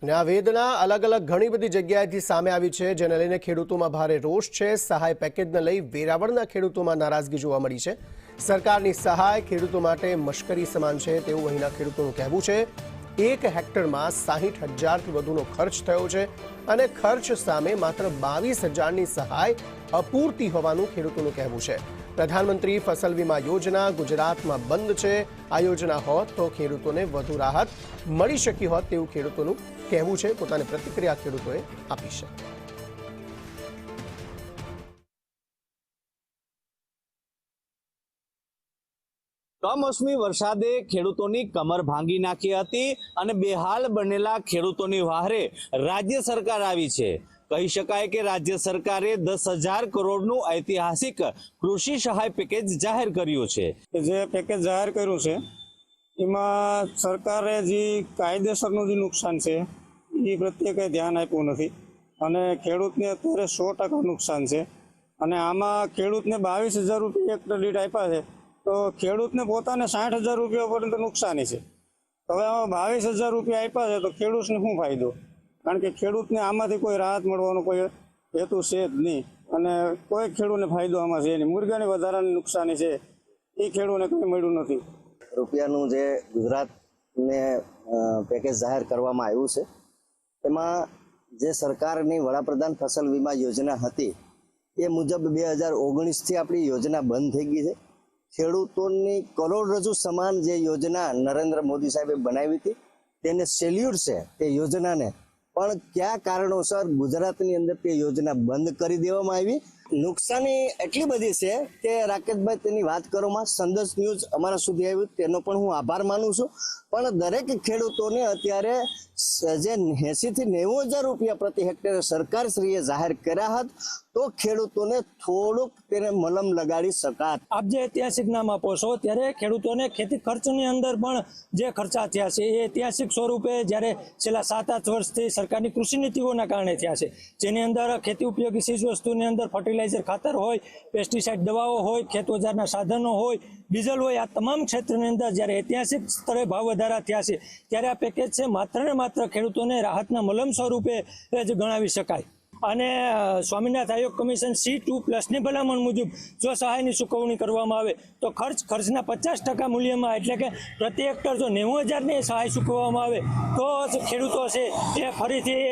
અને આ વેદના અલગ અલગ ઘણી બધી જગ્યાએથી સામે આવી છે, જેને લઈને ખેડૂતોમાં ભારે રોષ છે। સહાય પેકેજને લઈ વેરાવળના ખેડૂતોમાં નારાજગી જોવા મળી છે। સરકારની સહાય ખેડૂતો માટે મશ્કરી સમાન છે તેવું અહીંના ખેડૂતોનું કહેવું છે। 1 હેક્ટરમાં 60,000થી વધુનો ખર્ચ થયો છે અને ખર્ચ સામે માત્ર 22,000ની સહાય અપૂરતી હોવાનું ખેડૂતોનું કહેવું છે। પ્રધાનમંત્રી ફસલ વીમા યોજના ગુજરાતમાં બંધ છે। આ યોજના હોત તો ખેડૂતોને વધુ રાહત મળી શકી હોત તેવું ખેડૂતોનું કહેવું છે। પોતાની પ્રતિક્રિયા ખેડૂતોએ આપી છે। કમોસમી વરસાદે ખેડૂતોની કમર ભાંગી નાખી હતી અને બેહાલ બનેલા ખેડૂતોની વહારે રાજ્ય સરકાર આવી છે। કહી શકાય કે રાજ્ય સરકારે 10,000 કરોડનું ઐતિહાસિક કૃષિ સહાય પેકેજ જાહેર કર્યું છે। જે પેકેજ જાહેર કર્યું છે એમાં સરકારે જે કાયદેસરનું જે નુકસાન છે એ પ્રત્યે કંઈ ધ્યાન આપ્યું નથી અને ખેડૂતને અત્યારે 100% નુકસાન છે અને આમાં ખેડૂતને 22,000 રૂપિયા હેક્ટર દીઠ આપ્યા છે તો ખેડૂતને પોતાને 60,000 રૂપિયા પર્યંત નુકસાની છે। હવે આમાં 22,000 રૂપિયા આપ્યા છે તો ખેડૂતને શું ફાયદો? કારણ કે ખેડૂતને આમાંથી કોઈ રાહત મળવાનો કોઈ હેતુ છે જ નહીં અને કોઈ ખેડૂતને ફાયદો આમાં છે નહીં। મુર્ગાની વધારાની નુકસાની છે એ ખેડૂતને કંઈ મળ્યું નથી। રૂપિયાનું જે ગુજરાતને પેકેજ જાહેર કરવામાં આવ્યું છે એમાં જે સરકારની વડાપ્રધાન ફસલ વીમા યોજના હતી એ મુજબ 2019થી આપણી યોજના બંધ થઈ ગઈ છે। ખેડૂતોની કરોડરજ્જુ સમાન જે યોજના નરેન્દ્ર મોદી સાહેબે બનાવી હતી તેને સેલ્યુટ છે તે યોજનાને, પણ કયા કારણોસર ગુજરાતની અંદર તે યોજના બંધ કરી દેવામાં આવી। નુકસાની એટલી બધી છે કે રાકેશભાઈ તેની વાત કરવામાં સંદેશ ન્યૂઝ અમારા સુધી આવ્યું તેનો પણ હું આભાર માનું છું, પણ દરેક ખેડૂતોને અત્યારે જે 80,000થી 90,000 રૂપિયા પ્રતિ હેક્ટરે સરકારશ્રીએ જાહેર કર્યા હોત તો ખેડૂતોને થોડુંક તેને મલમ લગાડી શકાત। આપ જે ઐતિહાસિક નામ આપો છો ત્યારે ખેડૂતોને ખેતી ખર્ચની અંદર પણ જે ખર્ચા થયા છે એ ઐતિહાસિક સ્વરૂપે જ્યારે છેલ્લા 7-8 વર્ષથી સરકારની કૃષિ નીતિઓના કારણે થયા છે, જેની અંદર ખેતી ઉપયોગી ચીજ વસ્તુની અંદર ફર્ટિલાઇઝર ખાતર હોય, પેસ્ટિસાઇડ દવાઓ હોય, ખેત ઓજારના સાધનો હોય, ડીઝલ હોય, આ તમામ ક્ષેત્રની અંદર જ્યારે ઐતિહાસિક સ્તરે ભાવ વધારા થયા છે ત્યારે આ પેકેજ છે માત્ર ને માત્ર ખેડૂતોને રાહતના મલમ સ્વરૂપે જ ગણાવી શકાય। અને સ્વામિનાથન આયોગ કમિશન C2+ની ભલામણ મુજબ જો સહાયની ચૂકવણી કરવામાં આવે તો ખર્ચના 50% મૂલ્યમાં, એટલે કે પ્રતિ હેક્ટર જો 90,000ની સહાય ચૂકવવામાં આવે તો ખેડૂતો છે એ ફરીથી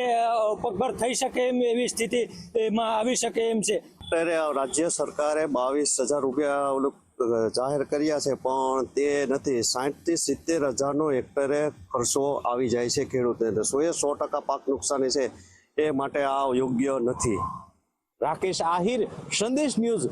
પગભર થઈ શકે એમ એવી સ્થિતિમાં આવી શકે એમ છે। અત્યારે રાજ્ય સરકારે 22,000 રૂપિયા જાહેર કર્યા છે પણ તે નથી। 60,000થી 70,000નો હેક્ટરે ખર્ચો આવી જાય છે ખેડૂતને, 100% પાક નુકસાની છે એ માટે આ યોગ્ય નથી। રાકેશ આહિર, સંદેશ ન્યૂઝ।